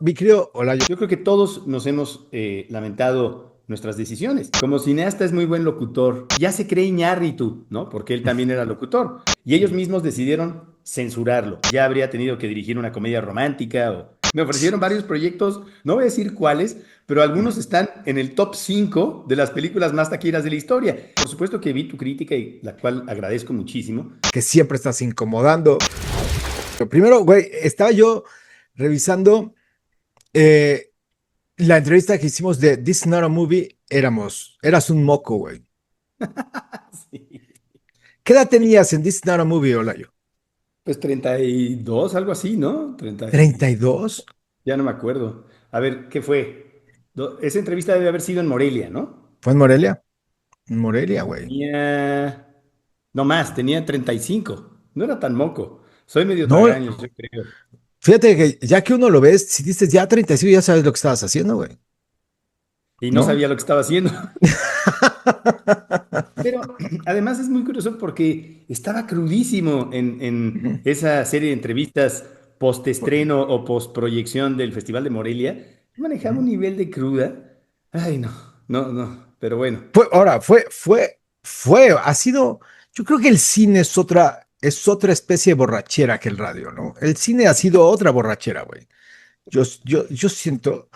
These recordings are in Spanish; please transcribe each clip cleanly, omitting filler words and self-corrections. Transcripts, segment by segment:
Mi querido Olayo, Yo creo que todos nos hemos lamentado nuestras decisiones. Como cineasta es muy buen locutor. Ya se cree Iñárritu, ¿no? Porque él también era locutor. Y ellos mismos decidieron censurarlo. Ya habría tenido que dirigir una comedia romántica o... Me ofrecieron varios proyectos, no voy a decir cuáles, pero algunos están en el top 5 de las películas más taquilleras de la historia. Por supuesto que vi tu crítica y la cual agradezco muchísimo. que siempre estás incomodando. Pero primero, güey, estaba yo revisando eh, la entrevista que hicimos de This is Not a Movie. Eras un moco, güey. Sí. ¿Qué edad tenías en This is Not a Movie, Olayo? Pues 32, algo así, ¿no? 30 ¿32? ya no me acuerdo. A ver, ¿qué fue? Esa entrevista debe haber sido en Morelia, ¿no? ¿Fue en Morelia? En Morelia, güey. Tenía... No más, tenía 35. No era tan moco. Soy medio No, tragaños, yo creo. fíjate que ya que uno lo ves, si dices ya 35, ya sabes lo que estabas haciendo, güey. Y no ¿No? sabía lo que estaba haciendo. Pero además es muy curioso porque estaba crudísimo en esa serie de entrevistas postestreno o postproyección del Festival de Morelia. Manejaba un nivel de cruda. Ay, no, no, no. Pero bueno. Ahora, ha sido, yo creo que el cine es otra especie de borrachera que el radio, ¿no? El cine ha sido otra borrachera, güey. Yo siento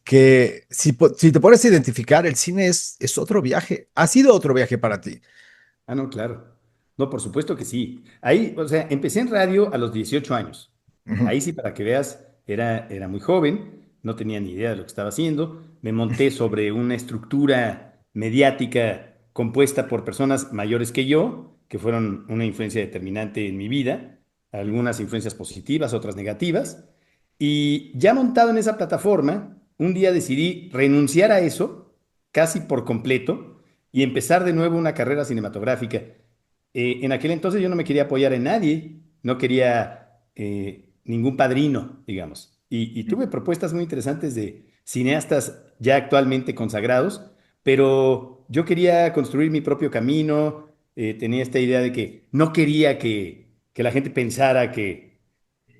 que si te pones a identificar, el cine es otro viaje, ha sido otro viaje para ti. Ah, no, claro. No, por supuesto que sí. Ahí, o sea, empecé en radio a los 18 años. Ujú. Ahí sí, para que veas, era muy joven, no tenía ni idea de lo que estaba haciendo. Me monté sobre una estructura mediática compuesta por personas mayores que yo, que fueron una influencia determinante en mi vida, algunas influencias positivas, otras negativas. Y ya montado en esa plataforma, un día decidí renunciar a eso, casi por completo, y empezar de nuevo una carrera cinematográfica. En aquel entonces yo no me quería apoyar en nadie, no quería ningún padrino, digamos. Y tuve propuestas muy interesantes de cineastas ya actualmente consagrados, pero yo quería construir mi propio camino, tenía esta idea de que no quería que la gente pensara que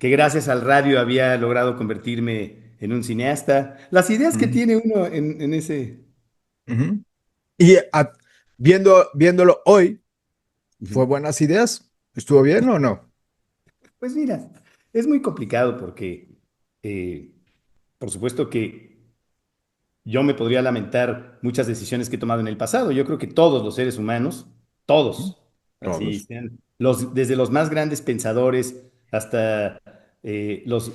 gracias al radio había logrado convertirme en un cineasta. Las ideas que Ujú. tiene uno en ese... Ujú. Y viéndolo hoy, ¿fue Ujú. buenas ideas? ¿Estuvo bien o no? Pues mira, es muy complicado porque, eh, por supuesto que yo me podría lamentar muchas decisiones que he tomado en el pasado. Yo creo que todos los seres humanos, Ujú. todos, así Todos. sean desde los más grandes pensadores hasta los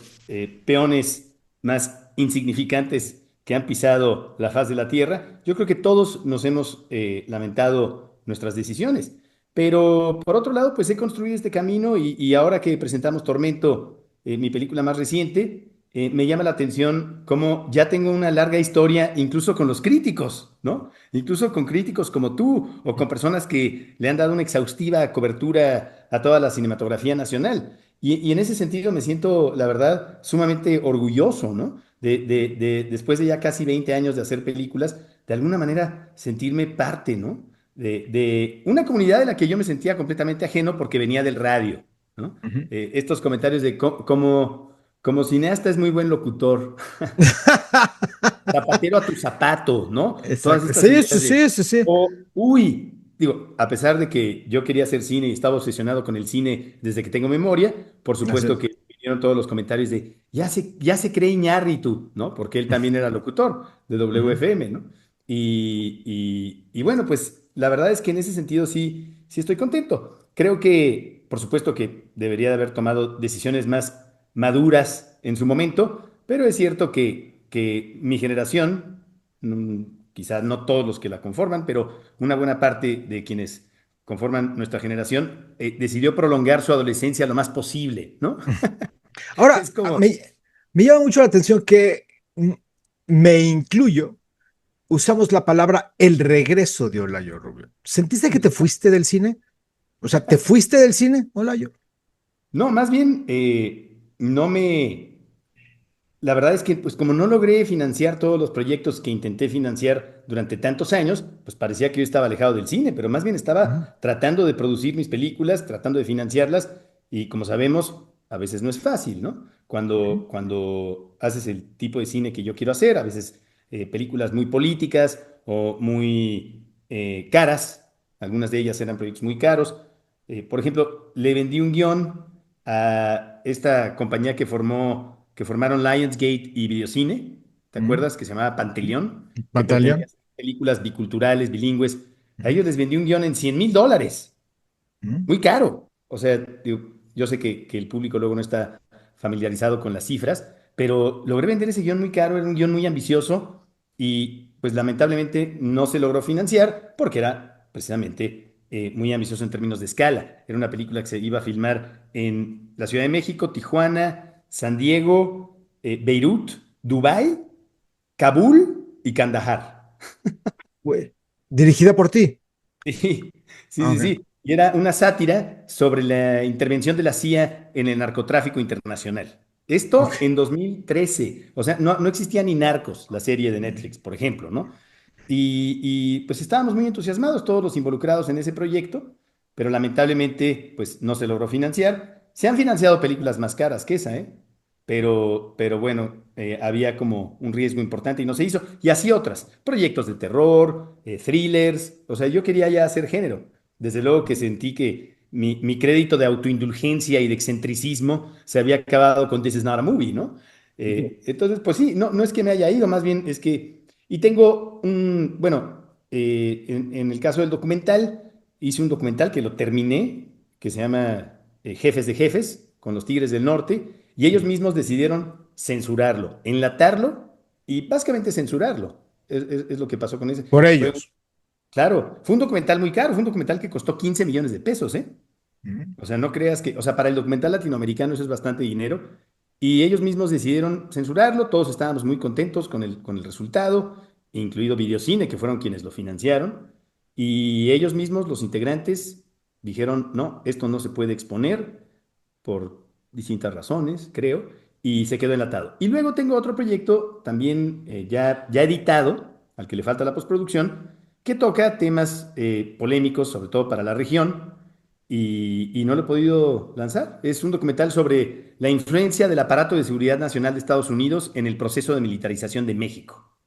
peones más insignificantes que han pisado la faz de la tierra, yo creo que todos nos hemos lamentado nuestras decisiones. Pero por otro lado, pues he construido este camino y ahora que presentamos Tormento, mi película más reciente, me llama la atención cómo ya tengo una larga historia, incluso con los críticos, ¿no? Incluso con críticos como tú o con personas que le han dado una exhaustiva cobertura a toda la cinematografía nacional. Y en ese sentido me siento, la verdad, sumamente orgulloso, ¿no? Después de ya casi 20 años de hacer películas, de alguna manera sentirme parte, ¿no? De una comunidad de la que yo me sentía completamente ajeno porque venía del radio, ¿no? Ujú. Estos comentarios de cómo como cineasta es muy buen locutor. Zapatero a tu zapato, ¿no? Todas Exacto. estas Sí, sí, ideas de, sí, sí, sí. uy, digo, a pesar de que yo quería hacer cine y estaba obsesionado con el cine desde que tengo memoria, por Así supuesto es. que vinieron todos los comentarios de, ya se cree Iñárritu, ¿no? Porque él también era locutor de Ujú. WFM, ¿no? Y bueno, pues la verdad es que en ese sentido sí, sí estoy contento. Creo que, por supuesto que debería de haber tomado decisiones más maduras en su momento, pero es cierto que mi generación, quizás no todos los que la conforman, pero una buena parte de quienes conforman nuestra generación, decidió prolongar su adolescencia lo más posible, ¿no? Ahora, Es como, me llama mucho la atención que mm, me incluyo, usamos la palabra el regreso de Olayo Rubio. ¿Sentiste que te fuiste del cine? O sea, ¿te fuiste del cine, Olayo? no, más bien, no me, la verdad es que, pues como no logré financiar todos los proyectos que intenté financiar durante tantos años, pues parecía que yo estaba alejado del cine, pero más bien Ujú. estaba tratando de producir mis películas, tratando de financiarlas, y como sabemos, a veces no es fácil, ¿no? Ujú. Cuando haces el tipo de cine que yo quiero hacer, a veces películas muy políticas o muy caras, algunas de ellas eran proyectos muy caros. Por ejemplo, le vendí un guión a esta compañía que formaron Lionsgate y Videocine, ¿te Ujú. acuerdas? Que se llamaba Panteleón, que pretendía Pantaleón. hacer películas biculturales, bilingües. A Ujú. ellos les vendí un guión en $100,000, Ujú. muy caro. O sea, digo, yo sé que el público luego no está familiarizado con las cifras, pero logré vender ese guión muy caro, era un guión muy ambicioso y pues lamentablemente no se logró financiar porque era precisamente muy ambicioso en términos de escala. Era una película que se iba a filmar en la Ciudad de México, Tijuana, San Diego, Beirut, Dubái, Kabul y Kandahar. Güey, dirigida por ti. Sí, sí, Ah, sí, ok. sí. Y era una sátira sobre la intervención de la CIA en el narcotráfico internacional. Esto Ok. en 2013. O sea, no existía ni Narcos, la serie de Netflix, por ejemplo, ¿no? Pues estábamos muy entusiasmados todos los involucrados en ese proyecto, pero lamentablemente pues no se logró financiar. Se han financiado películas más caras que esa, ¿eh? Pero bueno, había como un riesgo importante y no se hizo. Y así otras, proyectos de terror, thrillers, o sea, yo quería ya hacer género. Desde luego que sentí que mi crédito de autoindulgencia y de excentricismo se había acabado con This Is Not a Movie, ¿no? Entonces, pues sí, no es que me haya ido, más bien es que y tengo bueno, en el caso del documental, hice un documental que lo terminé, que se llama Jefes de Jefes, con los Tigres del Norte, y ellos mismos decidieron censurarlo, enlatarlo y básicamente censurarlo. Es lo que pasó con ese. Por Fue, ellos. claro, fue un documental muy caro, fue un documental que costó 15 millones de pesos, ¿eh? Ujú. O sea, no creas que, o sea, para el documental latinoamericano eso es bastante dinero. Y ellos mismos decidieron censurarlo, todos estábamos muy contentos con el resultado, incluido Videocine, que fueron quienes lo financiaron. Y ellos mismos, los integrantes, dijeron, no, esto no se puede exponer por distintas razones, creo, y se quedó enlatado. Y luego tengo otro proyecto también ya editado, al que le falta la postproducción, que toca temas polémicos, sobre todo para la región y no lo he podido lanzar. Es un documental sobre la influencia del aparato de seguridad nacional de Estados Unidos en el proceso de militarización de México.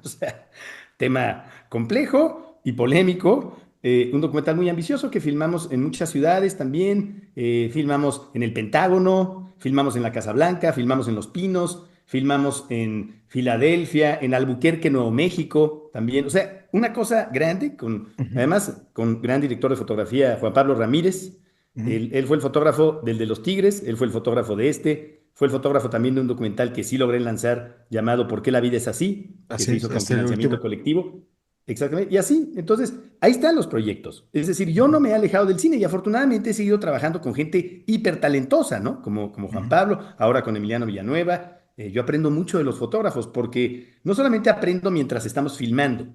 O sea, tema complejo y polémico. Un documental muy ambicioso que filmamos en muchas ciudades también. Filmamos en el Pentágono, filmamos en la Casa Blanca, filmamos en Los Pinos, filmamos en Filadelfia, en Albuquerque, Nuevo México también. O sea, una cosa grande, Ujú. además con gran director de fotografía, Juan Pablo Ramírez. Ujú. Él fue el fotógrafo del de los Tigres, él fue el fotógrafo de este, fue el fotógrafo también de un documental que sí logré lanzar llamado ¿Por qué la vida es así?, que Así se es, hizo con hasta el financiamiento último. colectivo. Exactamente. Y así, entonces, ahí están los proyectos. Es decir, yo no me he alejado del cine y afortunadamente he seguido trabajando con gente hiper talentosa, ¿no? Como Juan Ujú. Pablo, ahora con Emiliano Villanueva. Yo aprendo mucho de los fotógrafos porque no solamente aprendo mientras estamos filmando,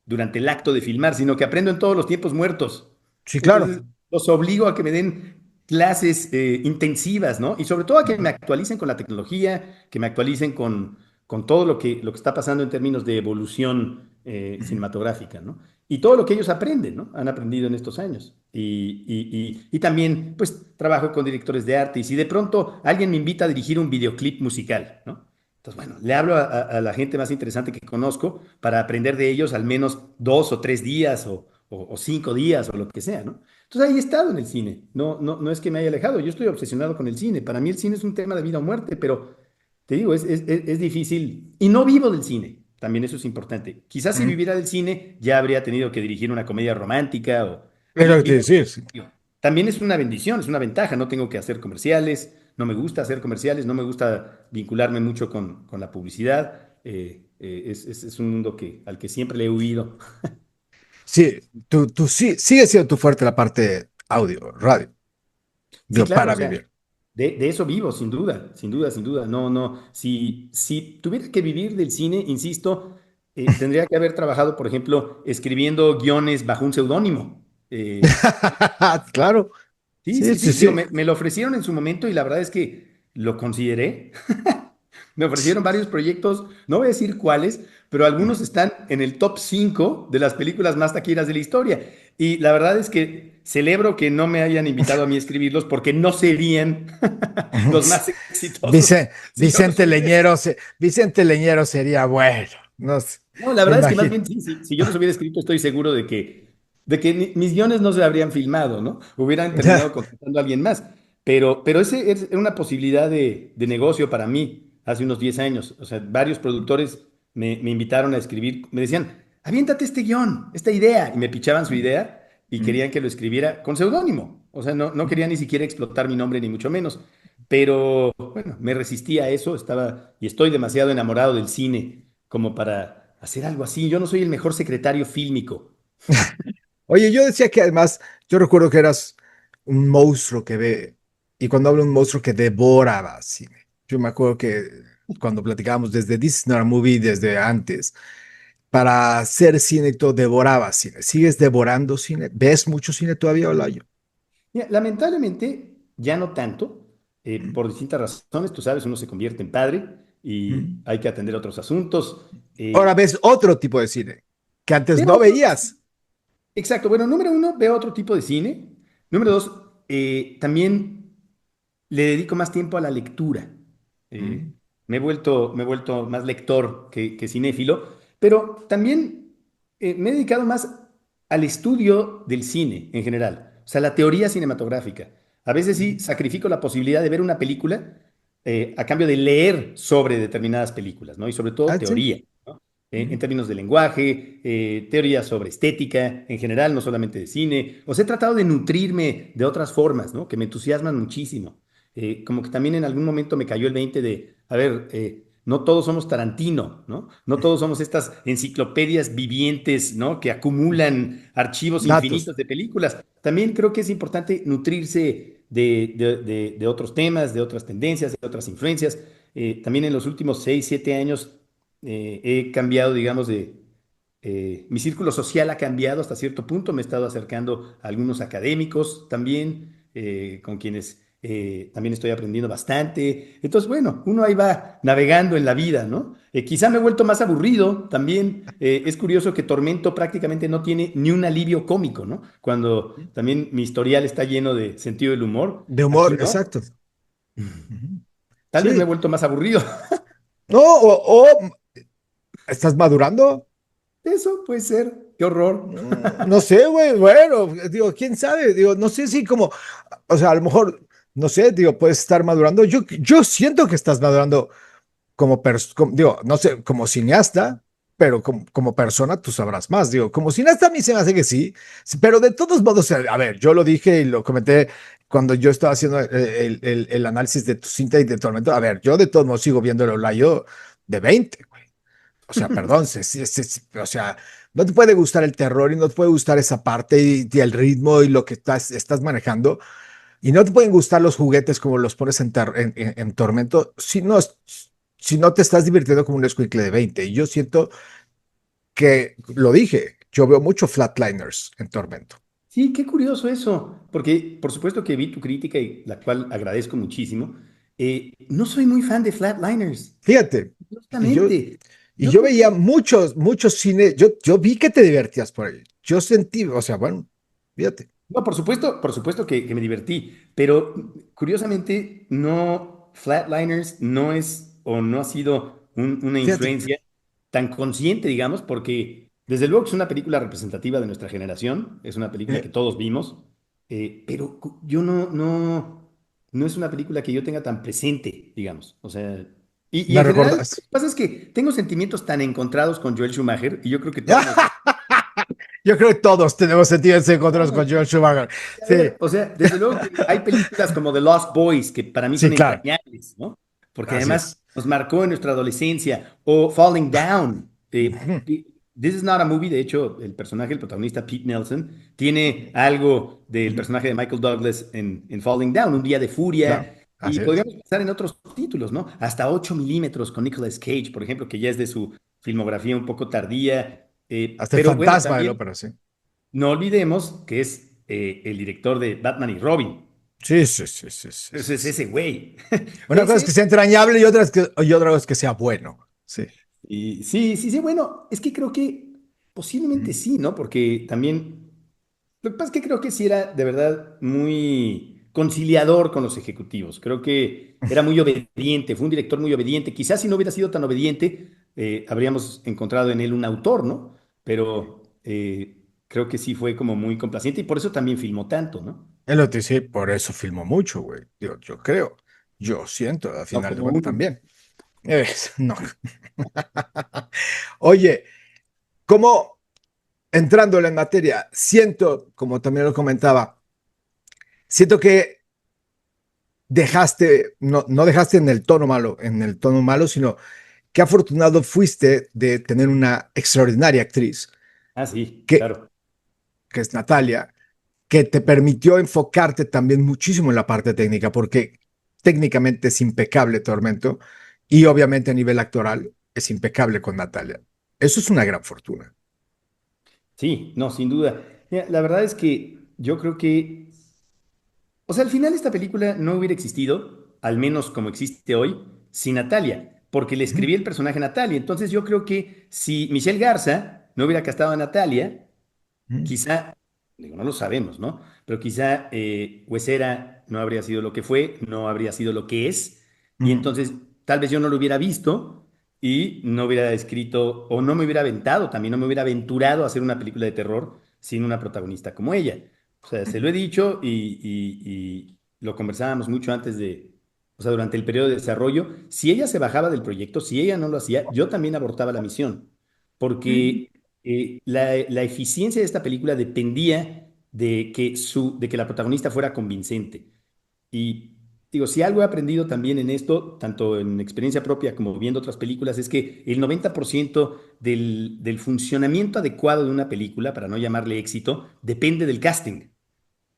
durante el acto de filmar, sino que aprendo en todos los tiempos muertos. Sí, claro. Entonces, los obligo a que me den clases intensivas, ¿no? Y sobre todo a que me Ujú. actualicen con la tecnología, que me actualicen con todo lo que está pasando en términos de evolución Ujú. cinematográfica, ¿no? Y todo lo que ellos aprenden, ¿no? Han aprendido en estos años. Y también, pues, trabajo con directores de arte y si de pronto alguien me invita a dirigir un videoclip musical, ¿no? Entonces, bueno, le hablo a la gente más interesante que conozco para aprender de ellos al menos 2 o 3 días o 5 días o lo que sea, ¿no? Entonces ahí he estado en el cine. No es que me haya alejado. Yo estoy obsesionado con el cine. Para mí el cine es un tema de vida o muerte, pero te digo, es difícil. Y no vivo del cine. También eso es importante. Quizás si Ujú. viviera del cine ya habría tenido que dirigir una comedia romántica Es lo que te decía. Sí. también es una bendición, es una ventaja. No tengo que hacer comerciales. No me gusta hacer comerciales. No me gusta vincularme mucho con la publicidad. Es un mundo al que siempre le he huido. Sí, tú sí, sigue siendo tu fuerte la parte audio, radio, Sí, digo, claro, para o sea, vivir. de eso vivo, sin duda, sin duda, sin duda. No. Si tuviera que vivir del cine, insisto, tendría que haber trabajado, por ejemplo, escribiendo guiones bajo un seudónimo. Eh, Claro, sí, sí, sí, sí, sí. Digo, sí. me lo ofrecieron en su momento y la verdad es que lo consideré, Me ofrecieron varios proyectos, no voy a decir cuáles, pero algunos están en el top 5 de las películas más taquilleras de la historia. Y la verdad es que celebro que no me hayan invitado a mí a escribirlos porque no serían los más exitosos si yo los hubiera escrito. Vicente Leñero sería bueno. No sé, No, la me verdad es que más imagino. bien sí, sí, si yo los hubiera escrito, estoy seguro de que mis guiones no se habrían filmado, ¿no? Hubieran terminado contratando a alguien más. Pero ese es una posibilidad de negocio para mí hace unos 10 años. O sea, varios productores me invitaron a escribir, me decían, aviéntate este guión, esta idea, y me pichaban su idea y querían que lo escribiera con seudónimo. O sea, no querían ni siquiera explotar mi nombre, ni mucho menos. Pero bueno, me resistí a eso, estaba y estoy demasiado enamorado del cine como para hacer algo así. Yo no soy el mejor secretario fílmico. Oye, yo decía que además, yo recuerdo que eras un monstruo que ve, y cuando hablo de un monstruo que devoraba cine. Yo me acuerdo que cuando platicábamos desde This is Not a Movie, desde antes, para hacer cine y todo, devoraba cine. ¿Sigues devorando cine? ¿Ves mucho cine todavía, Olayo? Mira, lamentablemente, ya no tanto, por distintas razones. Tú sabes, uno se convierte en padre y hay que atender otros asuntos. Ahora eh, ves otro tipo de cine que antes veo no otro, veías. exacto. Bueno, número uno, veo otro tipo de cine. Número dos, también le dedico más tiempo a la lectura. Mm, Me he vuelto más lector que cinéfilo, pero también me he dedicado más al estudio del cine en general, o sea, la teoría cinematográfica. A veces sí sacrifico la posibilidad de ver una película a cambio de leer sobre determinadas películas, ¿no? Y sobre todo ah, sí. teoría, ¿no? En términos de lenguaje, teoría sobre estética en general, no solamente de cine. Os he tratado de nutrirme de otras formas, ¿no? Que me entusiasman muchísimo. Como que también en algún momento me cayó el 20 de, a ver, no todos somos Tarantino, ¿no? No todos somos estas enciclopedias vivientes, ¿no? Que acumulan archivos Datos. infinitos de películas. También creo que es importante nutrirse de otros temas, de otras tendencias, de otras influencias. También en los últimos 6 7 años he cambiado, digamos, mi círculo social ha cambiado hasta cierto punto. Me he estado acercando a algunos académicos también, con quienes también estoy aprendiendo bastante. Entonces, bueno, uno ahí va navegando en la vida, ¿no? Quizá me he vuelto más aburrido también. Es curioso que Tormento prácticamente no tiene ni un alivio cómico, ¿no? Cuando también mi historial está lleno de sentido del humor, De humor, aquí no. exacto. Ujú. Tal vez me he Sí. vuelto más aburrido. No, o estás madurando. Eso puede ser. Qué horror. No sé, güey, bueno, digo, quién sabe, digo, no sé si como, o sea, a lo mejor, no sé, digo, puedes estar madurando. Yo siento que estás madurando digo, no sé, como cineasta, pero como persona tú sabrás más. Digo, como cineasta a mí se me hace que sí, pero de todos modos, a ver, yo lo dije y lo comenté cuando yo estaba haciendo el análisis de tu cinta y de Tormento. A ver, yo de todos modos sigo viendo el Olayo de 20, güey. O sea, perdón, o sea, no te puede gustar el terror y no te puede gustar esa parte y el ritmo y lo que estás manejando. Y no te pueden gustar los juguetes como los pones en Tormento si no te estás divirtiendo como un escuincle de 20. Y yo siento que, lo dije, yo veo mucho Flatliners en Tormento. Sí, qué curioso eso, porque por supuesto que vi tu crítica y la cual agradezco muchísimo. No soy muy fan de Flatliners, Fíjate, y yo, justamente. y Yo yo creo veía que, muchos cine, yo vi que te divertías por ahí. Yo sentí, o sea, bueno, fíjate. no, por supuesto que me divertí, pero curiosamente no, Flatliners no es o no ha sido una Fíjate. influencia tan consciente, digamos, porque desde luego que es una película representativa de nuestra generación, es una película que eh, todos vimos, pero yo no es una película que yo tenga tan presente, digamos. O sea, y Me en general, lo recordas. que pasa es que tengo sentimientos tan encontrados con Joel Schumacher, y yo creo que toda nuestra... Yo creo que todos tenemos sentidos encontrados con No, Joel Schumacher. a Sí, ver, o sea, desde luego que hay películas como The Lost Boys que para mí sí, son claro. entrañables, ¿no? Porque Así además es. nos marcó en nuestra adolescencia. O Falling Down. Ujú. This is not a movie. De hecho, el personaje, el protagonista Pete Nelson, tiene algo del Ujú. personaje de Michael Douglas en Falling Down, Un día de Claro, furia. Y así es. podríamos pensar en otros títulos, ¿no? Hasta 8 milímetros con Nicolas Cage, por ejemplo, que ya es de su filmografía un poco tardía. Hasta el Pero bueno, fantasma de la también ópera, sí. no olvidemos que es el director de Batman y Robin. Sí, sí, sí, sí, sí, sí, Entonces, sí. ese güey. Una cosa es que Ese. sea entrañable y otra cosa es que sea bueno. Sí. Y sí, sí, sí, bueno, es que creo que posiblemente Mm. sí, ¿no? Porque también, lo que pasa es que creo que sí era de verdad muy conciliador con los ejecutivos. Creo que era muy obediente, fue un director muy obediente. Quizás si no hubiera sido tan obediente, habríamos encontrado en él un autor, ¿no? Pero creo que sí fue como muy complaciente y por eso también filmó tanto, ¿no? El OTC por eso filmó mucho, güey. Yo creo. Yo siento, al No final de como cuentas uno. también. No. Oye, ¿cómo entrándole en materia? Siento, como también lo comentaba, siento que dejaste, no dejaste en el tono malo, sino qué afortunado fuiste de tener una extraordinaria actriz, Ah, sí, que, claro. que es Natalia, que te permitió enfocarte también muchísimo en la parte técnica, porque técnicamente es impecable Tormento y obviamente a nivel actoral es impecable con Natalia. Eso es una gran fortuna. Sí, no, sin duda. Mira, la verdad es que yo creo que, o sea, al final esta película no hubiera existido, al menos como existe hoy, sin Natalia, porque le Ujú, escribí el personaje a Natalia. Entonces yo creo que si Michelle Garza no hubiera castado a Natalia, ujú, quizá, digo, no lo sabemos, ¿no? Pero quizá Huesera no habría sido lo que fue, no habría sido lo que es, y ujú, entonces tal vez yo no lo hubiera visto y no hubiera escrito, o no me hubiera aventado, también no me hubiera aventurado a hacer una película de terror sin una protagonista como ella. O sea, se lo he dicho y lo conversábamos mucho antes de, o sea, durante el periodo de desarrollo. Si ella se bajaba del proyecto, si ella no lo hacía, yo también abortaba la misión, ujú, porque la eficiencia de esta película dependía de que la protagonista fuera convincente. Y digo, si algo he aprendido también en esto, tanto en experiencia propia como viendo otras películas, es que el 90% del funcionamiento adecuado de una película, para no llamarle éxito, depende del casting.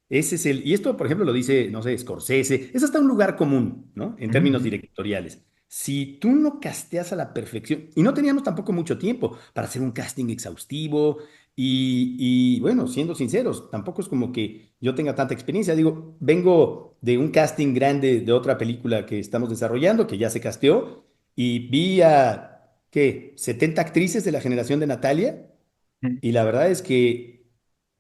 Ese es y esto, por ejemplo, lo dice, no sé, Scorsese, es hasta un lugar común, ¿no? En términos ujú, directoriales. Si tú no casteas a la perfección, y no teníamos tampoco mucho tiempo para hacer un casting exhaustivo, y bueno, siendo sinceros, tampoco es como que yo tenga tanta experiencia. Digo, vengo de un casting grande de otra película que estamos desarrollando, que ya se casteó, y vi a, ¿qué? 70 actrices de la generación de Natalia, ujú, y la verdad es que,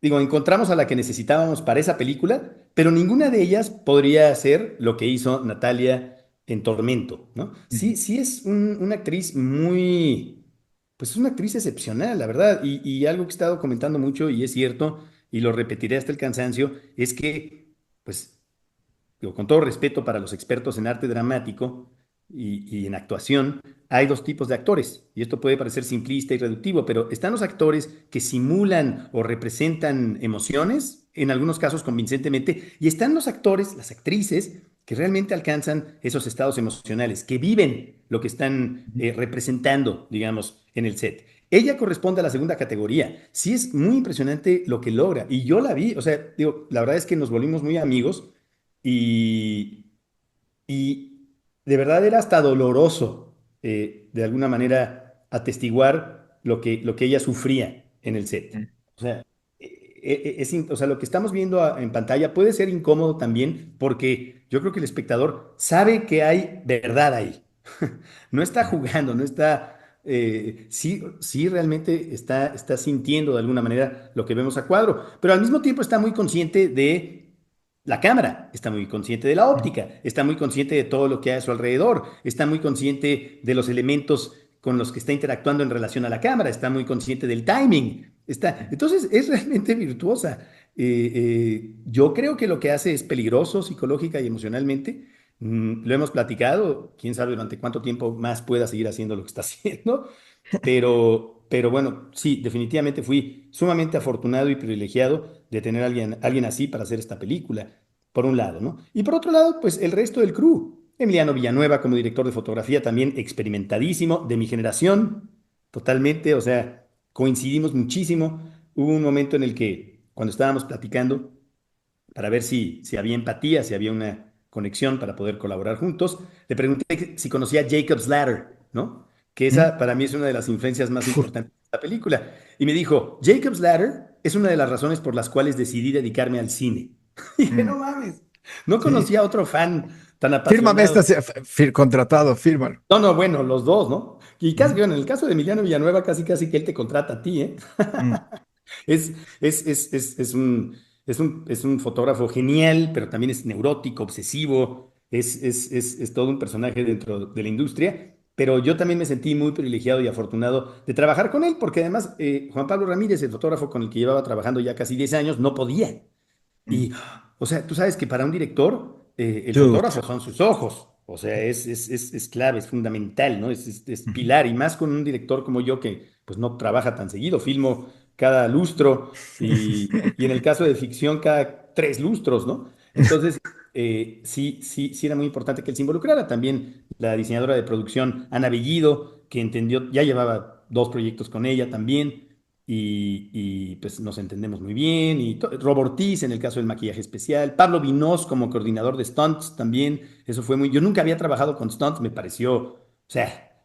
digo, encontramos a la que necesitábamos para esa película, pero ninguna de ellas podría hacer lo que hizo Natalia en Tormento, ¿no? ujú. Sí, sí es una actriz muy, pues es una actriz excepcional, la verdad. Y algo que he estado comentando mucho, y es cierto, y lo repetiré hasta el cansancio, es que, pues, digo, con todo respeto para los expertos en arte dramático y en actuación, hay dos tipos de actores, y esto puede parecer simplista y reductivo, pero están los actores que simulan o representan emociones, en algunos casos convincentemente, y están los actores, las actrices, que realmente alcanzan esos estados emocionales, que viven lo que están representando, digamos, en el set. Ella corresponde a la segunda categoría. Sí es muy impresionante lo que logra, y yo la vi, o sea, digo, la verdad es que nos volvimos muy amigos y, y de verdad era hasta doloroso, de alguna manera, atestiguar lo que ella sufría en el set. O sea, o sea, lo que estamos viendo en pantalla puede ser incómodo también porque yo creo que el espectador sabe que hay verdad ahí. No está jugando, no está... sí, sí realmente está sintiendo de alguna manera lo que vemos a cuadro, pero al mismo tiempo está muy consciente de la cámara, está muy consciente de la óptica, está muy consciente de todo lo que hay a su alrededor, está muy consciente de los elementos con los que está interactuando en relación a la cámara, está muy consciente del timing. Entonces, es realmente virtuosa. Yo creo que lo que hace es peligroso psicológica y emocionalmente. Lo hemos platicado, quién sabe durante cuánto tiempo más pueda seguir haciendo lo que está haciendo, pero bueno, sí, definitivamente fui sumamente afortunado y privilegiado de tener a alguien así para hacer esta película, por un lado, ¿no? Y por otro lado, pues el resto del crew. Emiliano Villanueva como director de fotografía, también experimentadísimo, de mi generación, totalmente, o sea, coincidimos muchísimo. Hubo un momento en el que, cuando estábamos platicando, para ver si había empatía, si había una conexión para poder colaborar juntos. Le pregunté si conocía Jacob's Ladder, ¿no? Que Ujú. esa para mí es una de las influencias más importantes de la película. Y me dijo, Jacob's Ladder es una de las razones por las cuales decidí dedicarme al cine. Y dije, Mm. no mames. No Sí. conocía a otro fan tan Fírmame apasionado. esta, contratado, fírmalo. No, no, bueno, los dos, ¿no? Y casi, Ujú. bueno, en el caso de Emiliano Villanueva, casi, casi que él te contrata a ti, ¿eh? Mm, Es, es un fotógrafo genial, pero también es neurótico, obsesivo, es todo un personaje dentro de la industria. Pero yo también me sentí muy privilegiado y afortunado de trabajar con él, porque además Juan Pablo Ramírez, el fotógrafo con el que llevaba trabajando ya casi 10 años, no podía. mm. Y, o sea, tú sabes que para un director, el Dude. fotógrafo son sus ojos. O sea, es clave, es fundamental, ¿no? Es Ujú. pilar. Y más con un director como yo que pues no trabaja tan seguido, filmo cada lustro y en el caso de ficción cada 3 lustros, ¿no? Entonces, sí era muy importante que él se involucrara. También la diseñadora de producción, Ana Bellido, que entendió, ya llevaba 2 proyectos con ella también pues nos entendemos muy bien. Y Rob Ortiz en el caso del maquillaje especial, Pablo Vinos como coordinador de stunts también, eso fue muy, yo nunca había trabajado con stunts, me pareció, o sea,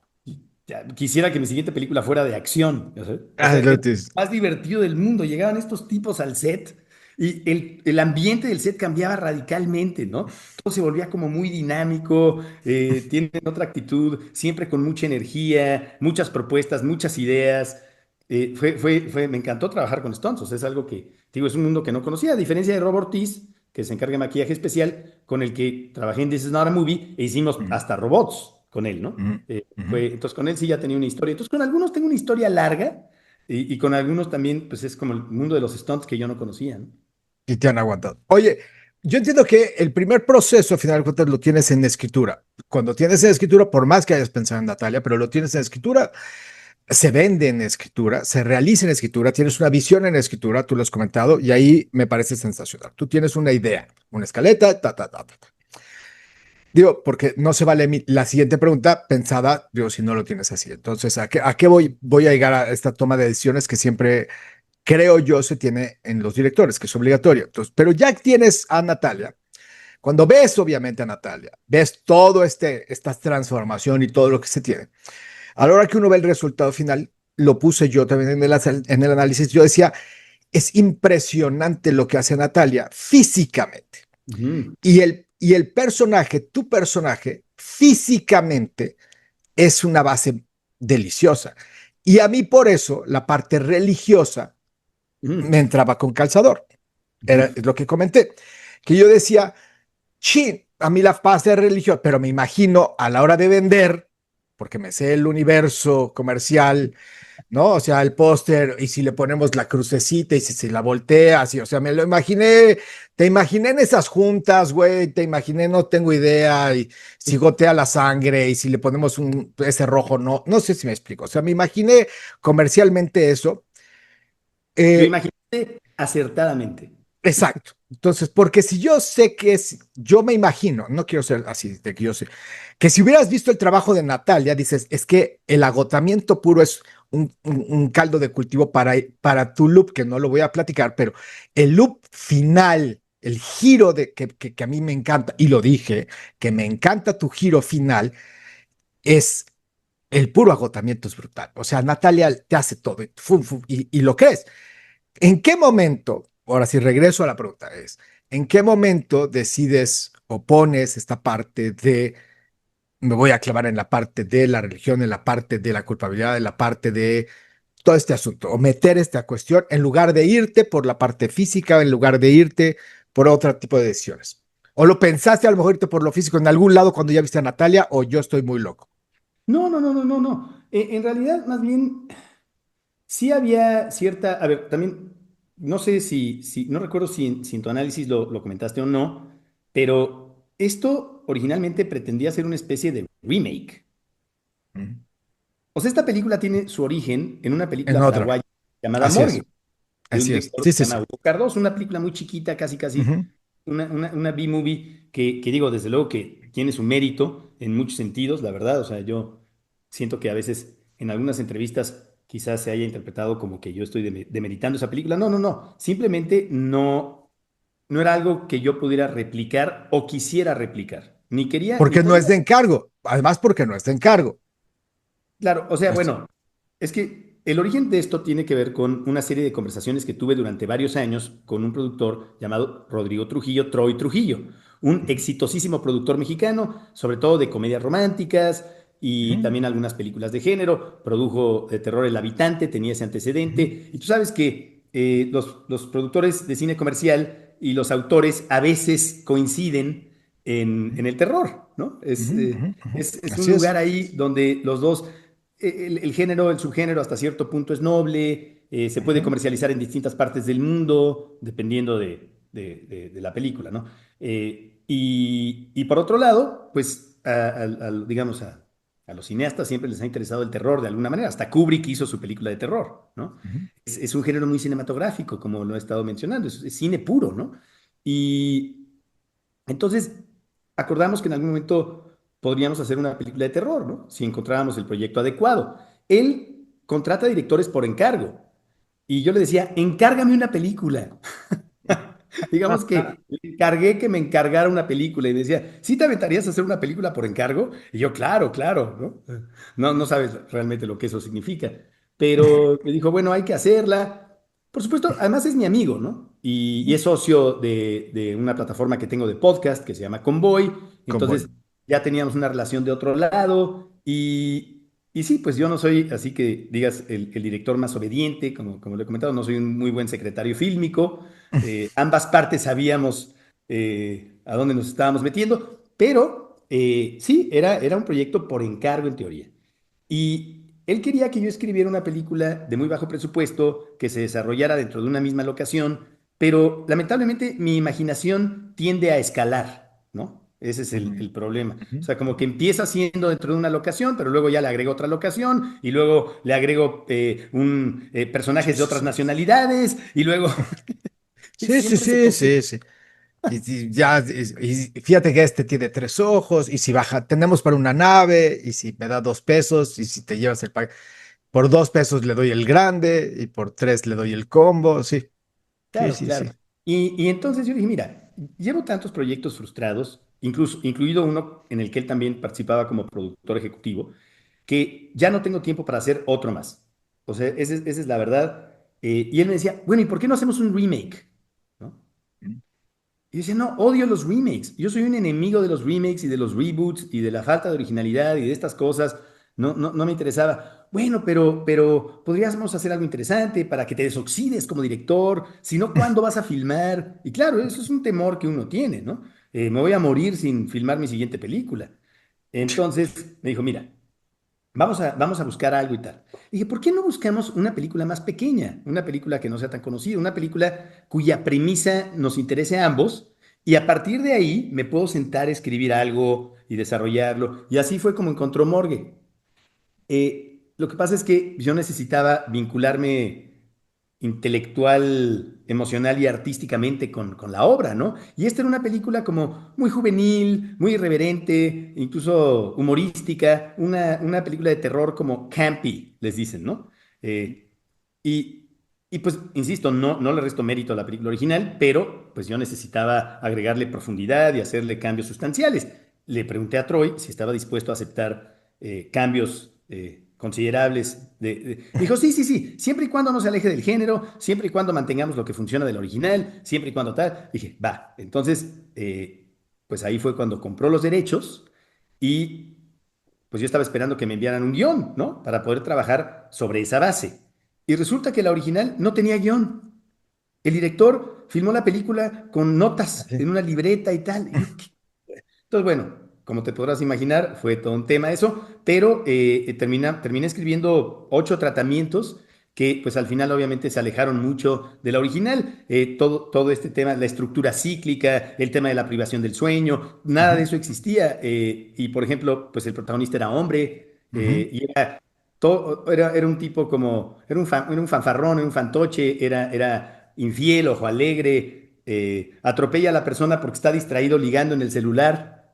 ya, quisiera que mi siguiente película fuera de acción, o Ah, sea, era Lotus. lo más divertido del mundo, llegaban estos tipos al set. Y el ambiente del set cambiaba radicalmente, ¿no? Todo se volvía como muy dinámico, tienen otra actitud, siempre con mucha energía, muchas propuestas, muchas ideas. Me encantó trabajar con Stones, o sea, es algo que, digo, es un mundo que no conocía, a diferencia de Rob Ortiz, que se encarga de maquillaje especial, con el que trabajé en This Is Not a Movie e hicimos Ujú, hasta robots con él, ¿no? ujú, ujú. Entonces con él sí ya tenía una historia. Entonces con algunos tengo una historia larga y con algunos también, pues es como el mundo de los stunts que yo no conocía, ¿no? Y te han aguantado. Oye, yo entiendo que el primer proceso, al final de cuentas, lo tienes en escritura. Cuando tienes en escritura, por más que hayas pensado en Natalia, pero lo tienes en escritura, se vende en escritura, se realiza en escritura, tienes una visión en escritura, tú lo has comentado, y ahí me parece sensacional. Tú tienes una idea, una escaleta, ta. Digo, porque no se vale la siguiente pregunta pensada, digo, si no lo tienes así. Entonces, ¿a qué voy a llegar a esta toma de decisiones que siempre creo yo se tiene en los directores, que es obligatorio? Entonces, pero ya tienes a Natalia. Cuando ves, obviamente, a Natalia, ves todo esta transformación y todo lo que se tiene. A la hora que uno ve el resultado final, lo puse yo también en el análisis, yo decía, es impresionante lo que hace Natalia físicamente. Ujú, Y el personaje, tu personaje, físicamente es una base deliciosa. Y a mí por eso la parte religiosa me ujú, entraba con calzador. Era ujú. lo que comenté, que yo decía, chin, a mí la paz es religión, pero me imagino a la hora de vender, porque me sé el universo comercial, ¿no? O sea, el póster, y si le ponemos la crucecita y si se la volteas, y, o sea, me lo imaginé, te imaginé en esas juntas, güey, te imaginé, no tengo idea, y si gotea la sangre, y si le ponemos ese rojo, no sé si me explico, o sea, me imaginé comercialmente eso. Lo Eh, imaginaste acertadamente. Exacto. Entonces, porque si yo sé que es, yo me imagino, no quiero ser así, de que yo sé, que si hubieras visto el trabajo de Natalia, dices, es que el agotamiento puro es un caldo de cultivo para tu loop, que no lo voy a platicar, pero el loop final, el giro que a mí me encanta, y lo dije, que me encanta tu giro final, es el puro agotamiento, es brutal. O sea, Natalia te hace todo y, fum, fum, y lo crees. ¿En qué momento, ahora si regreso a la pregunta, ¿en qué momento decides o pones esta parte de, me voy a clavar en la parte de la religión, en la parte de la culpabilidad, en la parte de todo este asunto, o meter esta cuestión en lugar de irte por la parte física, en lugar de irte por otro tipo de decisiones? ¿O lo pensaste a lo mejor irte por lo físico en algún lado cuando ya viste a Natalia o yo estoy muy loco? No, no, no, no, no, no. En realidad, más bien, sí había cierta, a ver, también, no sé no recuerdo si en tu análisis lo comentaste o no, pero esto originalmente pretendía ser una especie de remake. Ujú. O sea, esta película tiene su origen en una En película otra, paraguaya llamada así Morgue, es, de un así es, director sí, que se sí, sí. llama Hugo Cardoso, una película muy chiquita, casi, casi, Ujú. una B-movie que digo, desde luego que tiene su mérito en muchos sentidos, la verdad. O sea, yo siento que a veces en algunas entrevistas quizás se haya interpretado como que yo estoy demeritando esa película. No, no, no. Simplemente no era algo que yo pudiera replicar o quisiera replicar. Ni quería, ni Porque no es podía. de encargo, además porque no es de encargo. Claro, o sea, Esto. bueno, es que el origen de esto tiene que ver con una serie de conversaciones que tuve durante varios años con un productor llamado Rodrigo Trujillo, Troy Trujillo, un exitosísimo productor mexicano, sobre todo de comedias románticas y Ujú, también algunas películas de género. Produjo de terror El Habitante, tenía ese ujú, antecedente. Y tú sabes que los productores de cine comercial y los autores a veces coinciden en el terror, ¿no? ujú, ujú, ujú. Es un Así lugar es. ahí donde los dos, el género, el subgénero hasta cierto punto es noble, se puede Ujú, comercializar en distintas partes del mundo, dependiendo de la película, ¿no? Y por otro lado, pues, digamos, a los cineastas siempre les ha interesado el terror de alguna manera. Hasta Kubrick hizo su película de terror, ¿no? ujú. Es un género muy cinematográfico, como lo he estado mencionando, es cine puro, ¿no? Y entonces acordamos que en algún momento podríamos hacer una película de terror, ¿no? Si encontrábamos el proyecto adecuado. Él contrata directores por encargo. Y yo le decía, encárgame una película. Digamos que le encargué que me encargara una película y decía, ¿sí te aventarías a hacer una película por encargo? Y yo, claro, claro, ¿no? No sabes realmente lo que eso significa. Pero me dijo, bueno, hay que hacerla. Por supuesto, además es mi amigo, ¿no? Y es socio de una plataforma que tengo de podcast que se llama Convoy. Convoy. Entonces ya teníamos una relación de otro lado y sí, pues yo no soy, así que digas, el director más obediente, como le he comentado, no soy un muy buen secretario fílmico. Ambas partes sabíamos a dónde nos estábamos metiendo, pero sí, era un proyecto por encargo en teoría. Y él quería que yo escribiera una película de muy bajo presupuesto que se desarrollara dentro de una misma locación, pero lamentablemente mi imaginación tiende a escalar, ¿no? Ese es Ujú, el problema. O ujú, sea, como que ujú. empieza siendo dentro de una locación, pero luego ya le agrego otra locación y luego le agrego Sí, personajes de sí, otras sí. nacionalidades y luego Sí, sí, siempre se sí, complica. sí, sí. Y ya, y fíjate que este tiene tres ojos, y si baja, tenemos para una nave, y si me da 2 pesos, y si te llevas por 2 pesos le doy el grande, y por tres le doy el combo, sí, sí, Claro, sí, sí. claro. Y entonces yo dije, mira, llevo tantos proyectos frustrados, incluido uno en el que él también participaba como productor ejecutivo, que ya no tengo tiempo para hacer otro más. O sea, esa es la verdad. Y él me decía, bueno, ¿y por qué no hacemos un remake? ¿No? Y yo decía, no, odio los remakes. Yo soy un enemigo de los remakes y de los reboots y de la falta de originalidad y de estas cosas. No me interesaba. Bueno, pero podríamos hacer algo interesante para que te desoxides como director. Si no, ¿cuándo vas a filmar? Y claro, eso es un temor que uno tiene, ¿no? Me voy a morir sin filmar mi siguiente película. Entonces me dijo, mira, vamos a buscar algo y tal. Y dije, ¿por qué no buscamos una película más pequeña? Una película que no sea tan conocida, una película cuya premisa nos interese a ambos. Y a partir de ahí me puedo sentar a escribir algo y desarrollarlo. Y así fue como encontró Morgue. Lo que pasa es que yo necesitaba vincularme intelectual, emocional y artísticamente con la obra, ¿no? Y esta era una película como muy juvenil, muy irreverente, incluso humorística, una película de terror como campy, les dicen, ¿no? Eh, y, y pues, insisto, no le resto mérito a la película original, pero pues yo necesitaba agregarle profundidad y hacerle cambios sustanciales. Le pregunté a Troy si estaba dispuesto a aceptar cambios considerables. Me dijo, sí, sí, sí, siempre y cuando no se aleje del género, siempre y cuando mantengamos lo que funciona del original, siempre y cuando tal. Dije, va. Entonces, pues ahí fue cuando compró los derechos y pues yo estaba esperando que me enviaran un guión, ¿no? Para poder trabajar sobre esa base. Y resulta que la original no tenía guión. El director filmó la película con notas Así. en una libreta y tal. Y yo, ¿qué? Entonces, bueno, como te podrás imaginar, fue todo un tema eso, pero terminé escribiendo 8 tratamientos que pues al final obviamente se alejaron mucho de la original. Todo este tema, la estructura cíclica, el tema de la privación del sueño, nada de Ujú, eso existía. Y por ejemplo, pues el protagonista era hombre ujú. y era un tipo como, era un fanfarrón, era un fantoche, era infiel, ojo alegre, atropella a la persona porque está distraído ligando en el celular.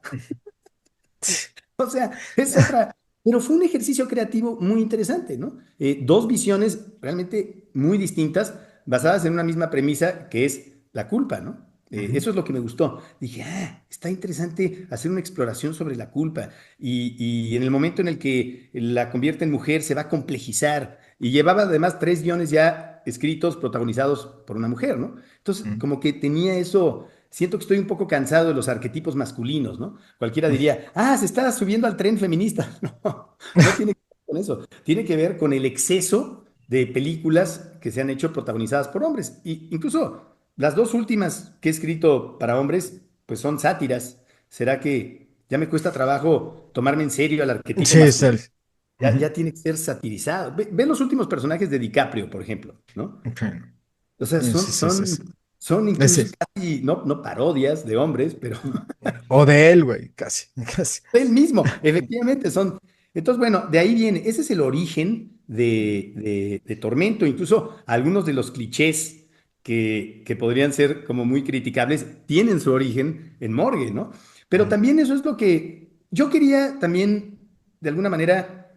O sea, es otra. Pero fue un ejercicio creativo muy interesante, ¿no? Dos visiones realmente muy distintas, basadas en una misma premisa, que es la culpa, ¿no? Ujú, Eso es lo que me gustó. Dije, está interesante hacer una exploración sobre la culpa. Y en el momento en el que la convierte en mujer, se va a complejizar. Y llevaba además 3 guiones ya escritos, protagonizados por una mujer, ¿no? Entonces, ujú. como que tenía eso, siento que estoy un poco cansado de los arquetipos masculinos, ¿no? Cualquiera diría, ah, se está subiendo al tren feminista. No, no tiene que ver con eso. Tiene que ver con el exceso de películas que se han hecho protagonizadas por hombres. Y incluso las dos últimas que he escrito para hombres, pues son sátiras. ¿Será que ya me cuesta trabajo tomarme en serio al arquetipo Sí, es masculino? el. Ujú. Ya tiene que ser satirizado. Ve los últimos personajes de DiCaprio, por ejemplo, ¿no? Ok. O sea, Sí, sí, sí, sí. son incluso Ese. casi, no parodias de hombres, pero O de él, güey, casi, casi. él mismo, efectivamente, son. Entonces, bueno, de ahí viene, ese es el origen de Tormento, incluso algunos de los clichés que podrían ser como muy criticables tienen su origen en Morgue, ¿no? Pero Ujú, también eso es lo que yo quería también, de alguna manera,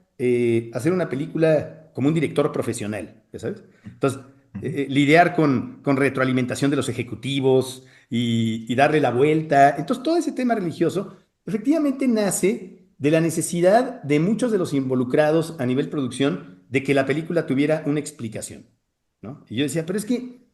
hacer una película como un director profesional, ¿ya sabes? Entonces, ujú, lidiar con retroalimentación de los ejecutivos y darle la vuelta. Entonces, todo ese tema religioso efectivamente nace de la necesidad de muchos de los involucrados a nivel producción de que la película tuviera una explicación, ¿no? Y yo decía, pero es que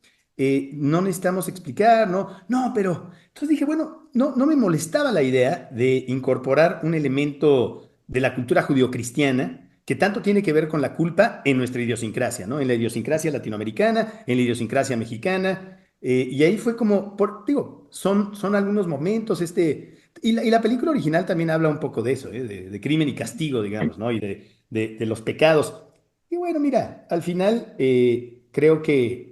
no necesitamos explicar, ¿no? No, pero entonces dije, bueno, no me molestaba la idea de incorporar un elemento de la cultura judio-cristiana que tanto tiene que ver con la culpa en nuestra idiosincrasia, ¿no? En la idiosincrasia latinoamericana, en la idiosincrasia mexicana. Y ahí fue como, digo, son algunos momentos, y la película original también habla un poco de eso, de crimen y castigo, digamos, ¿no? Y de los pecados. Y bueno, mira, al final creo que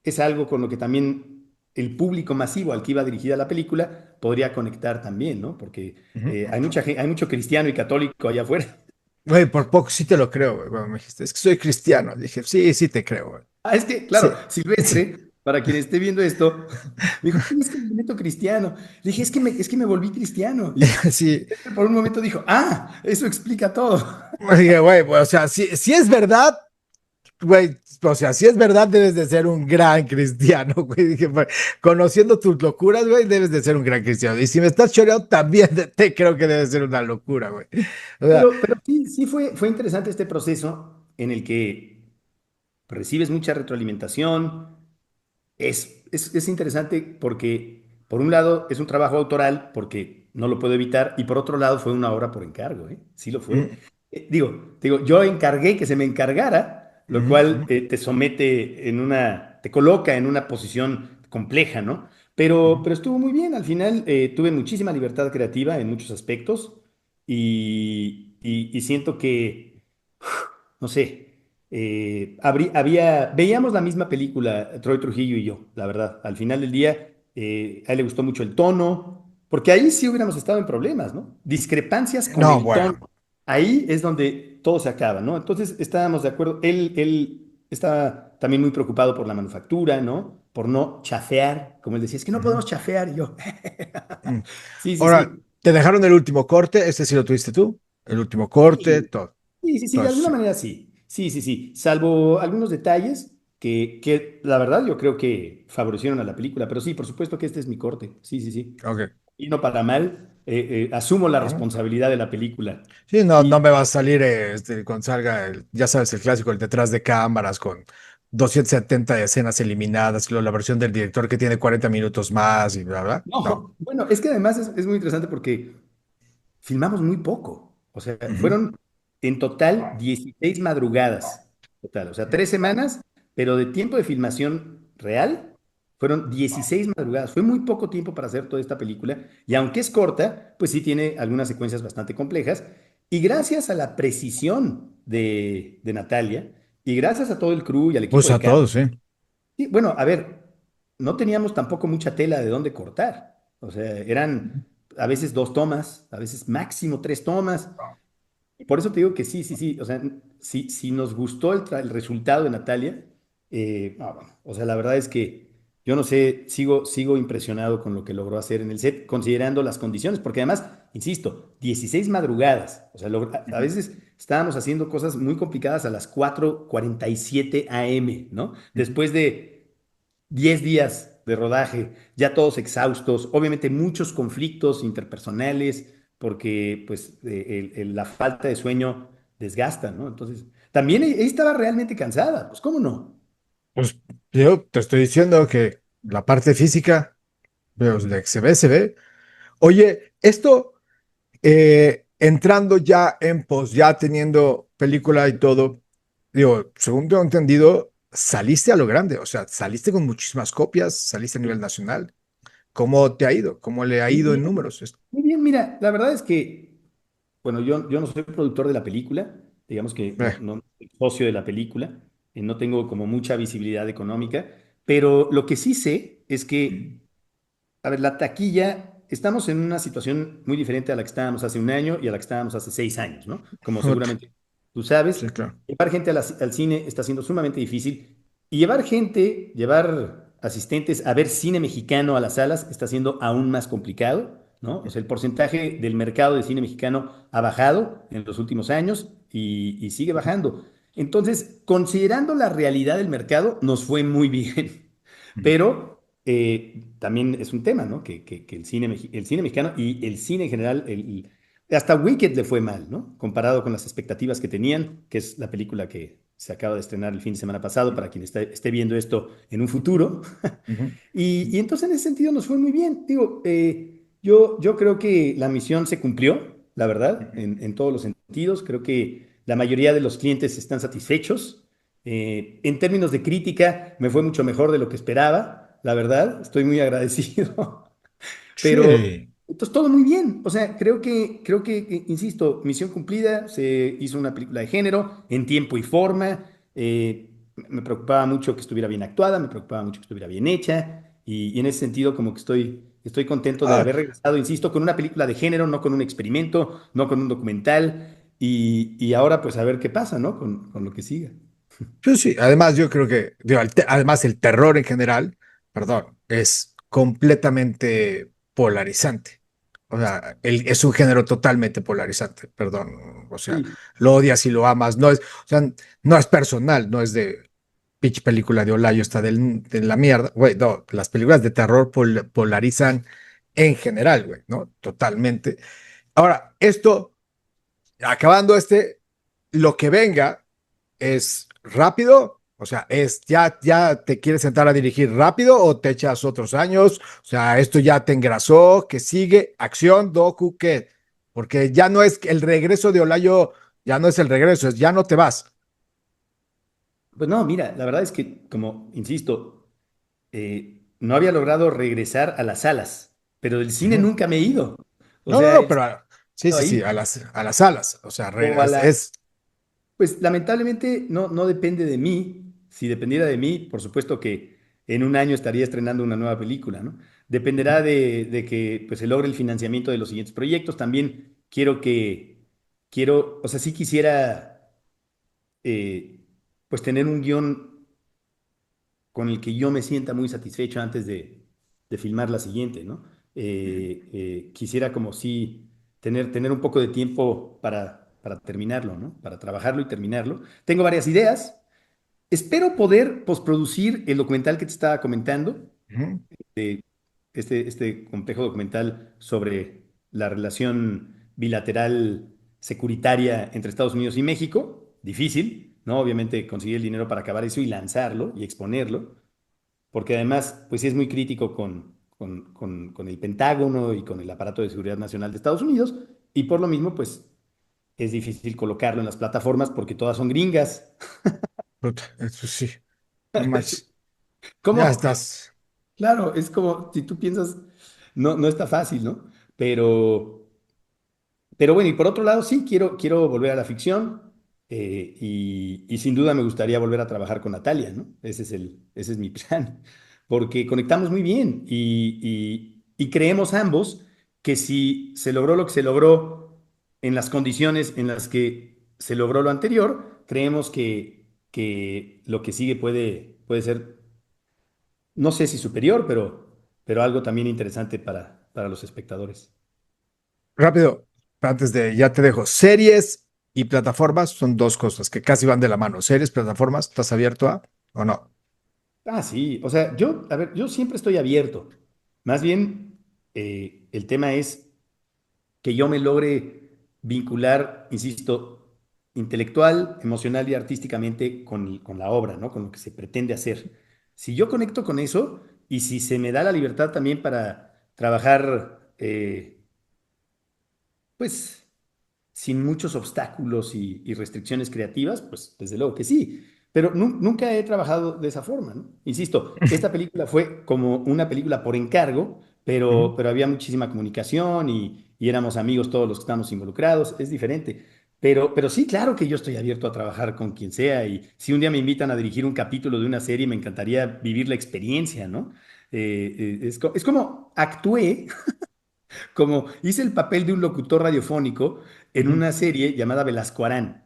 es algo con lo que también el público masivo al que iba dirigida la película podría conectar también, ¿no? Porque ujú. hay mucho cristiano y católico allá afuera. Güey, por poco sí te lo creo, güey. Cuando me dijiste, es que soy cristiano. Dije, sí, sí te creo, güey. Ah, es que, Sí, claro, sí, Silvestre, para quien esté viendo esto, me dijo, "Oye, es que me meto cristiano". Le dije, es que me volví cristiano. Y sí. por un momento dijo, ah, eso explica todo. Dije, güey, o sea, si es verdad, güey, o sea, si es verdad, debes de ser un gran cristiano, güey. Dije, "Güey, conociendo tus locuras, güey, debes de ser un gran cristiano. Y si me estás choreando, también te creo que debe ser una locura, güey. O sea, Pero sí, sí fue interesante este proceso en el que recibes mucha retroalimentación. Es interesante porque, por un lado, es un trabajo autoral porque no lo puedo evitar, y por otro lado, fue una obra por encargo, ¿eh? Sí lo fue. mm, Digo, yo encargué que se me encargara, lo mm, cual mm, te coloca en una posición compleja, ¿no? mm. Pero estuvo muy bien. Al final tuve muchísima libertad creativa en muchos aspectos y siento que, no sé, veíamos la misma película, Troy Trujillo y yo, la verdad. Al final del día, a él le gustó mucho el tono, porque ahí sí hubiéramos estado en problemas, ¿no? Discrepancias con No, el tono. bueno. Ahí es donde todo se acaba, ¿no? Entonces estábamos de acuerdo. Él estaba también muy preocupado por la manufactura, ¿no? Por no chafear, como él decía, es que no Ujú, podemos chafear. Y yo, mm. sí, sí, Ahora, sí. te dejaron el último corte, ese sí lo tuviste tú. El último corte, Sí, todo, sí, todo de eso alguna sí. manera sí. Sí, sí, sí. Salvo algunos detalles que la verdad yo creo que favorecieron a la película. Pero sí, por supuesto que este es mi corte. Sí, sí, sí. Ok. Y no para mal, asumo la Ah. responsabilidad de la película. Sí, no, no Y me va a salir cuando salga, ya sabes, el clásico, el detrás de cámaras con 270 escenas eliminadas, luego la versión del director que tiene 40 minutos más y bla, bla. No. no, bueno, es que además es muy interesante porque filmamos muy poco. O sea, Ujú, fueron en total 16 madrugadas. Total, o sea, 3 semanas, pero de tiempo de filmación real fueron 16 madrugadas. Fue muy poco tiempo para hacer toda esta película. Y aunque es corta, pues sí tiene algunas secuencias bastante complejas. Y gracias a la precisión de Natalia, y gracias a todo el crew y al equipo pues de a cámara. todos, sí. Sí, bueno, a ver, no teníamos tampoco mucha tela de dónde cortar. O sea, eran a veces 2 tomas, a veces máximo 3 tomas. Y por eso te digo que sí, sí, sí. O sea, si nos gustó el resultado de Natalia, bueno, o sea, la verdad es que yo no sé, sigo impresionado con lo que logró hacer en el set, considerando las condiciones, porque además, insisto, 16 madrugadas. O sea, a veces estábamos haciendo cosas muy complicadas a las 4:47 a.m., ¿no? Después de 10 días de rodaje, ya todos exhaustos, obviamente muchos conflictos interpersonales, porque pues la falta de sueño desgasta, ¿no? Entonces, también ella estaba realmente cansada, pues ¿cómo no? Pues yo te estoy diciendo que la parte física, Pero de que se ve. Oye, esto, entrando ya en pos, ya teniendo película y todo, digo, según tengo entendido, saliste a lo grande, o sea, saliste con muchísimas copias, saliste a nivel nacional. ¿Cómo te ha ido? ¿Cómo le ha Muy ido en bien, números? muy bien. Mira, la verdad es que, bueno, yo no soy productor de la película, digamos que Eh, no soy socio de la película, no tengo como mucha visibilidad económica, pero lo que sí sé es que a ver, la taquilla, estamos en una situación muy diferente a la que estábamos hace un año y a la que estábamos hace 6 años, ¿no? Como seguramente tú sabes, sí, claro. llevar gente al cine está siendo sumamente difícil y llevar gente, llevar asistentes a ver cine mexicano a las salas está siendo aún más complicado, ¿no? O sea, el porcentaje del mercado de cine mexicano ha bajado en los últimos años y sigue bajando. Entonces, considerando la realidad del mercado, nos fue muy bien, pero también es un tema, ¿no? Que el cine mexicano y el cine en general, hasta Wicked le fue mal, ¿no? Comparado con las expectativas que tenían, que es la película que se acaba de estrenar el fin de semana pasado, para quien esté viendo esto en un futuro. Ujú, Y entonces en ese sentido nos fue muy bien. Digo, yo creo que la misión se cumplió, la verdad, ujú. en todos los sentidos. Creo que la mayoría de los clientes están satisfechos. En términos de crítica, me fue mucho mejor de lo que esperaba, la verdad. Estoy muy agradecido. Pero Sí. entonces todo muy bien. O sea, insisto, misión cumplida. Se hizo una película de género en tiempo y forma. Me preocupaba mucho que estuviera bien actuada, me preocupaba mucho que estuviera bien hecha. Y en ese sentido, como que estoy contento de Ah, haber regresado, insisto, con una película de género, no con un experimento, no con un documental. Y ahora, pues a ver qué pasa, ¿no? Con lo que siga. pues sí, además yo creo que, digo, además el terror en general, perdón, es completamente polarizante. O sea, es un género totalmente polarizante, perdón. O sea, Sí, lo odias y lo amas. No es, o sea, no es personal, no es de pitch película de Olayo está de la mierda. Güey, no, las películas de terror polarizan en general, güey, ¿no? Totalmente. Ahora, esto, acabando lo que venga es rápido, o sea, ya te quieres sentar a dirigir rápido o te echas otros años, o sea, esto ya te engrasó, que sigue, acción, docu, ¿qué? Porque ya no es el regreso de Olayo, ya no es el regreso, es ya no te vas. pues no, mira, la verdad es que, como insisto, no había logrado regresar a las salas, pero del cine Ujú. nunca me he ido. O No, no, sea, no, he pero sí, estado sí, sí, ahí. a las salas, o sea, O a la, es pues lamentablemente no depende de mí. Si dependiera de mí, por supuesto que en un año estaría estrenando una nueva película, ¿no? Dependerá de que pues, se logre el financiamiento de los siguientes proyectos. También o sea, sí quisiera eh, pues tener un guión con el que yo me sienta muy satisfecho antes de filmar la siguiente, ¿no? Quisiera como sí tener un poco de tiempo para terminarlo, ¿no? Para trabajarlo y terminarlo. Tengo varias ideas. Espero poder posproducir el documental que te estaba comentando, ujú, este complejo documental sobre la relación bilateral securitaria entre Estados Unidos y México. Difícil, ¿no? Obviamente conseguir el dinero para acabar eso y lanzarlo y exponerlo, porque además, pues sí es muy crítico con el Pentágono y con el aparato de seguridad nacional de Estados Unidos, y por lo mismo, pues es difícil colocarlo en las plataformas porque todas son gringas. puta, eso sí, no manches, ya ¿Cómo? estás. Claro, es como si tú piensas, no está fácil, ¿no? Pero, pero bueno, y por otro lado, sí, quiero volver a la ficción, y sin duda me gustaría volver a trabajar con Natalia, ¿no? Ese es mi plan, porque conectamos muy bien y creemos ambos que si se logró lo que se logró en las condiciones en las que se logró lo anterior, creemos que lo que sigue puede ser, no sé si superior, pero algo también interesante para los espectadores. Rápido, antes de ya te dejo. Series y plataformas son dos cosas que casi van de la mano. Series, plataformas, ¿estás abierto a o no? Ah, sí, o sea, a ver, yo siempre estoy abierto. Más bien, el tema es que yo me logre vincular, insisto, intelectual, emocional y artísticamente con la obra, ¿no? Con lo que se pretende hacer. Si yo conecto con eso y si se me da la libertad también trabajar, pues sin muchos obstáculos y restricciones creativas, pues desde luego que sí. Pero nunca he trabajado de esa forma, ¿no? Insisto, esta película fue como una película por encargo, Ujú. pero había muchísima comunicación y éramos amigos todos los que estamos involucrados, es diferente. Pero sí, claro que yo estoy abierto a trabajar con quien sea y si un día me invitan a dirigir un capítulo de una serie, me encantaría vivir la experiencia, ¿no? Es como actué como hice el papel de un locutor radiofónico en Ujú. una serie llamada Velasco Arán.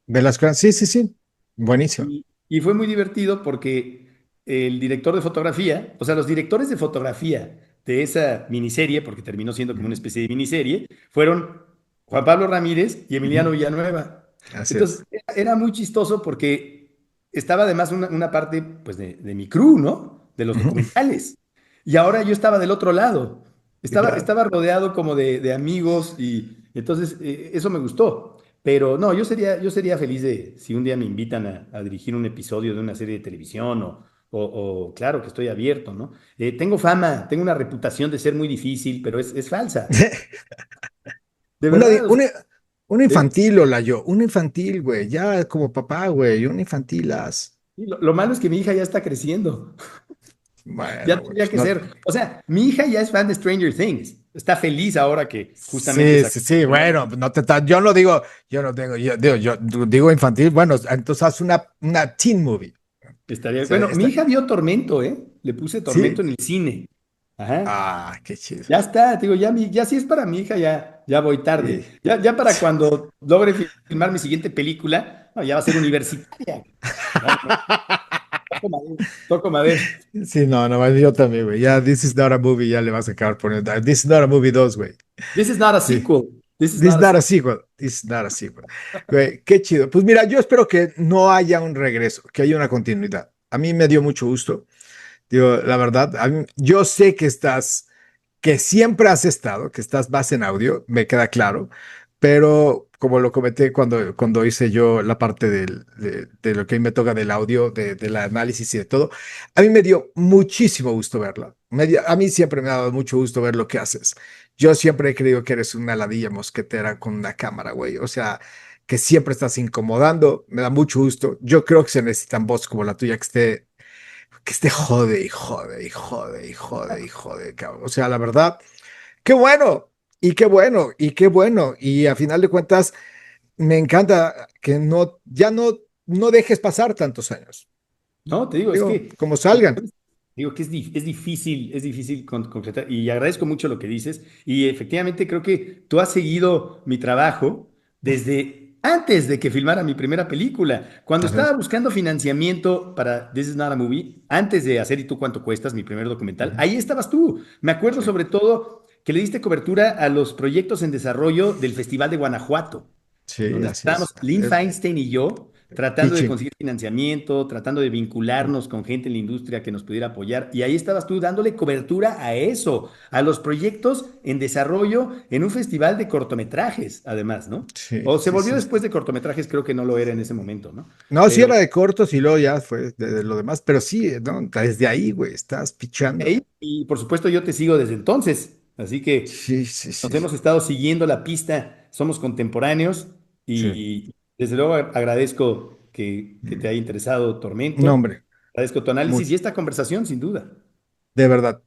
Velasco, sí, sí, sí. Buenísimo. Y fue muy divertido porque el director de fotografía, o sea, los directores de fotografía de esa miniserie, porque terminó siendo como una Ujú. especie de miniserie, fueron Juan Pablo Ramírez y Emiliano Ujú. Villanueva. Así Entonces, es. era muy chistoso porque estaba además una parte pues, de mi crew, ¿no? De los Ujú. documentales. Y ahora yo estaba del otro lado. Sí, claro. Estaba rodeado como de amigos y entonces eso me gustó. Pero no, yo sería feliz de si un día me invitan a dirigir un episodio de una serie de televisión claro que estoy abierto, ¿no? Tengo fama, tengo una reputación de ser muy difícil, pero es falsa. De Una, verdad, o sea, una eh, infantil, Olayo, una infantil, güey, ya como papá, güey, una infantil haz. y lo malo es que mi hija ya está creciendo. Ya Bueno, güey, tendría pues que no. ser. O sea, mi hija ya es fan de Stranger Things. Está feliz ahora que justamente Sí, sacó sí, sí, la primera. bueno, pues no te yo no digo, yo no tengo, yo digo infantil, bueno, entonces haz una teen movie. O Estaría. sea, Bueno, mi hija vio Tormento, ¿eh? Le puse Tormento sí, en el cine. Ajá. ah, qué chido. Ya está, te digo, ya si es para mi hija, ya voy tarde. Sí. Ya para cuando logre filmar mi siguiente película, no, ya va a ser universitaria. No, no, toco madera, toco madera. Sí, no, no, yo también, güey. Ya, This is not a movie, ya le vas a acabar poniendo. This is not a movie 2, güey. This is not a Sí. sequel. This is This is not a not a sequel. sequel. This is not a sequel. Güey, qué chido. Pues mira, yo espero que no haya un regreso, que haya una continuidad. A mí me dio mucho gusto. Digo, la verdad, yo sé que que siempre has estado, que estás más en audio, me queda claro, pero como lo comenté cuando hice yo la parte de lo que a mí me toca del audio, del análisis y de todo, a mí me dio muchísimo gusto verla. A mí siempre me ha dado mucho gusto ver lo que haces. Yo siempre he creído que eres una ladilla mosquetera con una cámara, güey. O sea, que siempre estás incomodando, me da mucho gusto. Yo creo que se necesitan voces como la tuya que esté jode y jode y jode y jode y jode, cabrón. O sea, la verdad, qué bueno, y qué bueno, y qué bueno. Y a final de cuentas, me encanta que no dejes pasar tantos años. No, te digo, es Digo, que, como salgan. digo que es difícil concretar. Y agradezco mucho lo que dices. Y efectivamente creo que tú has seguido mi trabajo desde antes de que filmara mi primera película. Cuando Así es. estaba buscando financiamiento para This is Not a Movie, antes de hacer ¿Y tú cuánto cuestas? Mi primer documental, Ujú. ahí estabas tú. Me acuerdo Sí, sobre todo que le diste cobertura a los proyectos en desarrollo del Festival de Guanajuato sí, donde así es. estábamos Lynn Feinstein y yo tratando de Pitching. conseguir financiamiento, tratando de vincularnos con gente en la industria que nos pudiera apoyar. Y ahí estabas tú dándole cobertura a eso, a los proyectos en desarrollo en un festival de cortometrajes, además, ¿no? Sí, O se sí, volvió sí. después de cortometrajes, creo que no lo era en ese momento, ¿no? No, sí Pero era de cortos y luego ya fue de lo demás, pero sí, no, desde ahí, güey, estás pichando. y por supuesto yo te sigo desde entonces, así que Sí, sí, nos sí, hemos estado siguiendo la pista, somos contemporáneos sí. y desde luego agradezco que te haya interesado No, Tormento, hombre, agradezco tu análisis y mucho. esta conversación, sin duda. De verdad,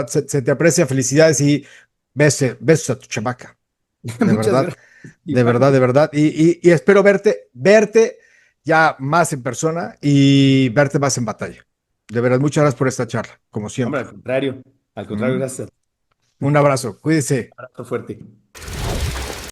se te aprecia, felicidades y besos a tu chamaca, de Muchas verdad, gracias. de verdad, de Igual. verdad. Y espero verte ya más en persona y verte más en batalla. De verdad, muchas gracias por esta charla, como Hombre, siempre. al contrario, ¿Mm? gracias. Un abrazo, cuídese. Abrazo fuerte.